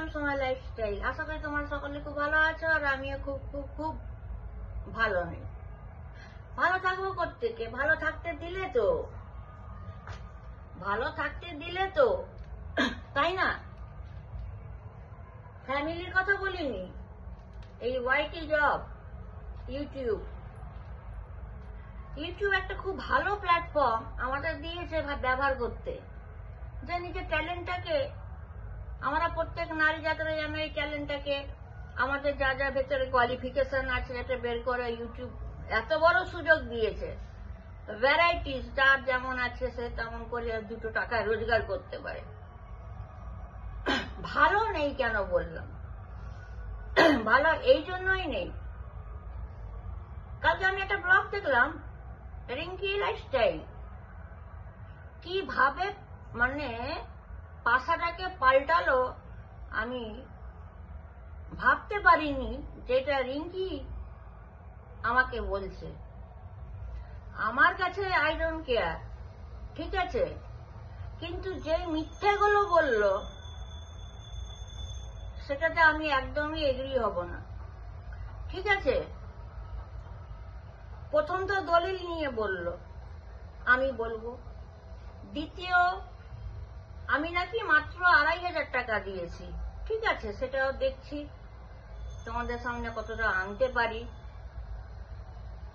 Welcome to my lifestyle. আশা করি তোমার সকলে খুব ভালো আছো, আর আমিও খুব খুব খুব ভালো নেই। ভালো থাকবো কোত্থেকে? ভালো থাকতে দিলে তো তাই না? ফ্যামিলির কথা বলিনি, এই ওয়াইটি জব, ইউটিউব একটা খুব ভালো প্ল্যাটফর্ম আমাদের দিয়েছে ব্যবহার করতে, যে নিজের ট্যালেন্টটাকে আমরা প্রত্যেক নারী জাতিরা যেন এই ট্যালেন্টটাকে আমাদের যা যা ভেতরে কোয়ালিফিকেশন আছে যাতে বের করে। ইউটিউব এত বড় সুযোগ দিয়েছে, ভ্যারাইটিস যার যেমন আছে সে তেমন করে 2 টাকা রোজগার করতে পারে। ভালো নেই কেন বললাম? ভালো এই জন্যই নেই, কালকে আমি একটা ব্লগ দেখলাম, রিঙ্কি লাইফস্টাইল কিভাবে মানে পাশাটাকে পাল্টালো। আমি ভাবতে পারিনি যেটা রিঙ্কি আমাকে বলছে। আমার কাছে আই ডোন্ট কেয়ার, ঠিক আছে, কিন্তু যে মিথ্যেগুলো বললো সেটাতে আমি একদমই এগ্রি হব না, ঠিক আছে। প্রথম তো দলিল নিয়ে বলল, আমি বলবো। দ্বিতীয়, আমি নাকি মাত্র 2500 টাকা দিয়েছি, ঠিক আছে, সেটাও দেখছি তোমাদের সামনে কতটা আনতে পারি।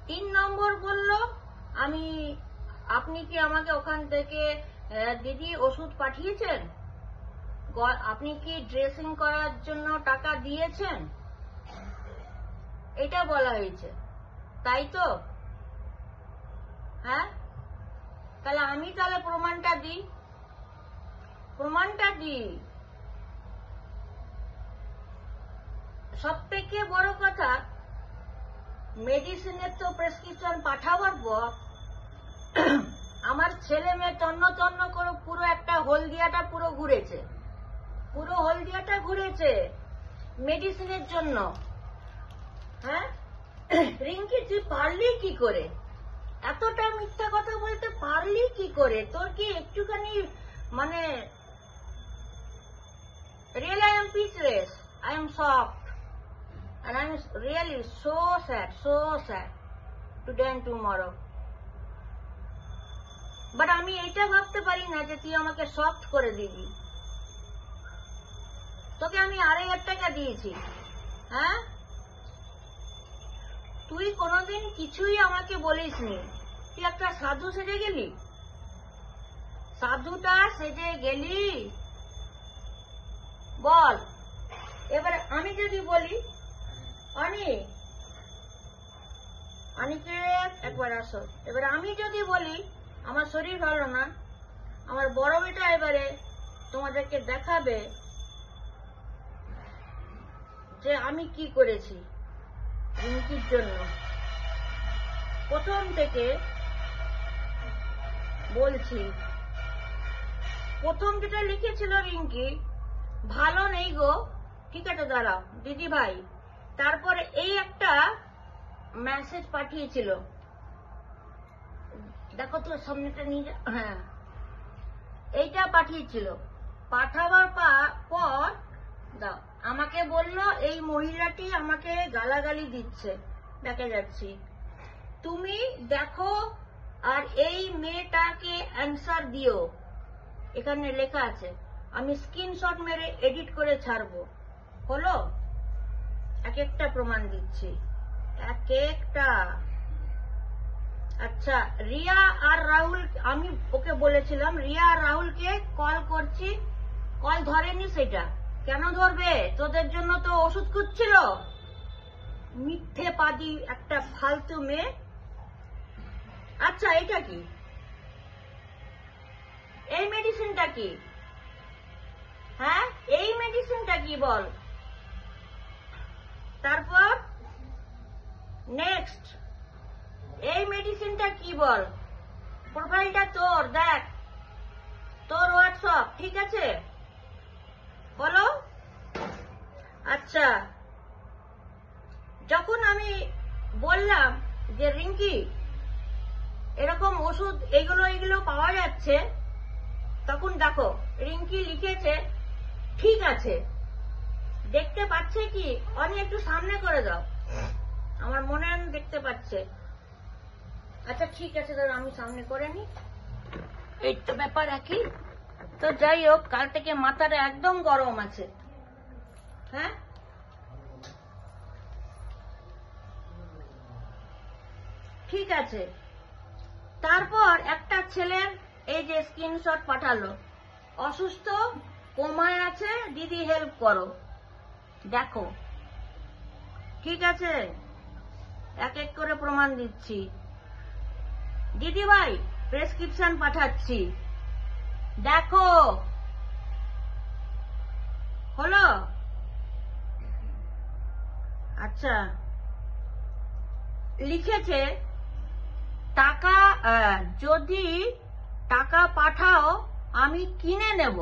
3 নম্বর বলল, আপনি কি আমাকে ওখান থেকে দিদি ওষুধ পাঠিয়েছেন? আপনি কি ড্রেসিং করার জন্য টাকা দিয়েছেন? এটা বলা হয়েছে, তাই তো? হ্যাঁ, তাহলে আমি প্রমাণটা দিই। সব থেকে বড় কথা, মেডিসিনের তো প্রেসক্রিপশন পাঠাবার পর আমার ছেলে মেয়ে তন্ন তন্ন করে পুরো একটা হলদিয়াটা ঘুরেছে মেডিসিনের জন্য। হ্যাঁ রিঙ্কি, তুই পারলি কি করে? এতটা মিথ্যা কথা বলতে পারলি কি করে? তোর কি একটুখানি মানে really I am speechless, I am shocked, and I am really so sad today and tomorrow. But আমি এটা ভাবতে পারি না যে তুই আমাকে শকড করে দিবি। তোকে আমি 2500 টাকা দিয়েছি, হ্যাঁ, তুই কোনোদিন কিছুই আমাকে বলিসনি। তুই একটা সাধু সেজে গেলি, বল। এবারে আমি যদি বলি, অনিকে একবার আসো, এবারে আমি যদি বলি আমার শরীর ভালো না, আমার বড় বেটা এবারে তোমাদেরকে দেখাবে যে আমি কি করেছি রিঙ্কির জন্য। প্রথম থেকে বলছি, প্রথম যেটা লিখেছিল রিঙ্কি, ভালো নেই গো, ঠিক আছে দাঁড়াও দিদি ভাই, তারপরে এই একটা মেসেজ পাঠিয়েছিল, দেখো তো সামনেটা নিয়ে যা, হ্যাঁ এইটা পাঠিয়েছিল। পাঠাবার পর দাও, আমাকে বলল এই মহিলাটি আমাকে গালাগালি দিচ্ছে, দেখে যাচ্ছি, তুমি দেখো আর এই মেয়েটাকে অ্যান্সার দিও। এখানে লেখা আছে, আমি স্ক্রিনশট মেরে এডিট করে ছাড়বো। হলো, এক একটা প্রমাণ দিচ্ছি, এক একটা। আচ্ছা, রিয়া আর রাহুল, আমি ওকে বলেছিলাম রিয়া আর রাহুলকে কল করছি, কল ধরেনি। সেটা কেন ধরবে? তোদের জন্য তো ওষুধ খুঁজছিল। মিথ্যে পাদি একটা ফালতু মেয়ে। আচ্ছা, এটা কি? এই মেডিসিনটা কি? হ্যাঁ, এই মেডিসিনটা কি বল? তারপর নেক্সট, এই মেডিসিনটা কি বল? প্রোফাইলটা তোর, দেখ তোর হোয়াটসঅ্যাপ, ঠিক আছে, বলো। আচ্ছা, যখন আমি বললাম যে রিঙ্কি এরকম ওষুধ এগুলো পাওয়া যাচ্ছে, তখন দেখো রিঙ্কি লিখেছে, ঠিক আছে দেখতে পাচ্ছে কি? অনি একটু সামনে করে দাও, আমার মনে হয় দেখতে পাচ্ছে। আচ্ছা ঠিক আছে, দাদা আমি সামনে করে নি। এই তো ব্যাপার একই। তো যাই হোক, কাল থেকে মাথাটা একদম গরম আছে। হ্যাঁ, ঠিক আছে। তারপর একটা ছেলের এই যে স্ক্রিনশট পাঠালো, অসুস্থ, কোমায় আছে, দিদি হেল্প করো। দেখো, ঠিক আছে, এক এক করে প্রমাণ দিচ্ছি। দিদি ভাই প্রেসক্রিপশন পাঠাচ্ছি, দেখো। হলো? আচ্ছা, লিখেছে টাকা, যদি টাকা পাঠাও আমি কিনে নেব।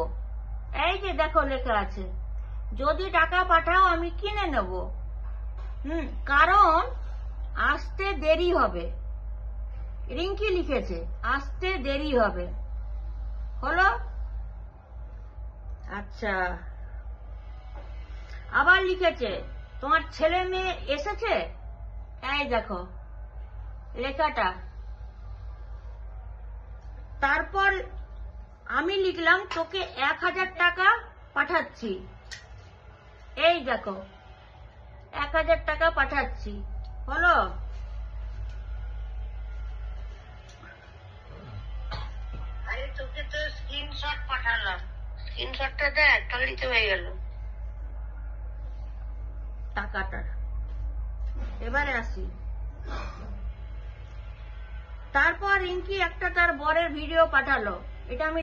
এই যে দেখো লেখা আছে, যদি টাকা পাঠাও আমি কিনে নেব। কারণ আসতে দেরি হবে। রিঙ্কি লিখেছে আসতে দেরি হবে। হলো? আচ্ছা, আবার লিখেছে তোমার ছেলে মেয়ে এসেছে। এই দেখো লেখাটা। তারপর আমি লিখলাম তোকে 1000 টাকা পাঠাচ্ছি। এই দেখো 1000 টাকা পাঠাচ্ছি। হলো? আরে তোকে তো স্ক্রিনশট পাঠালাম, স্ক্রিনশটটা দেখ, তাহলেই তো হয়ে গেল টাকাটা। এবারে আসি। তারপর রিঙ্কি একটা তার বরের ভিডিও পাঠালো, এটা আমি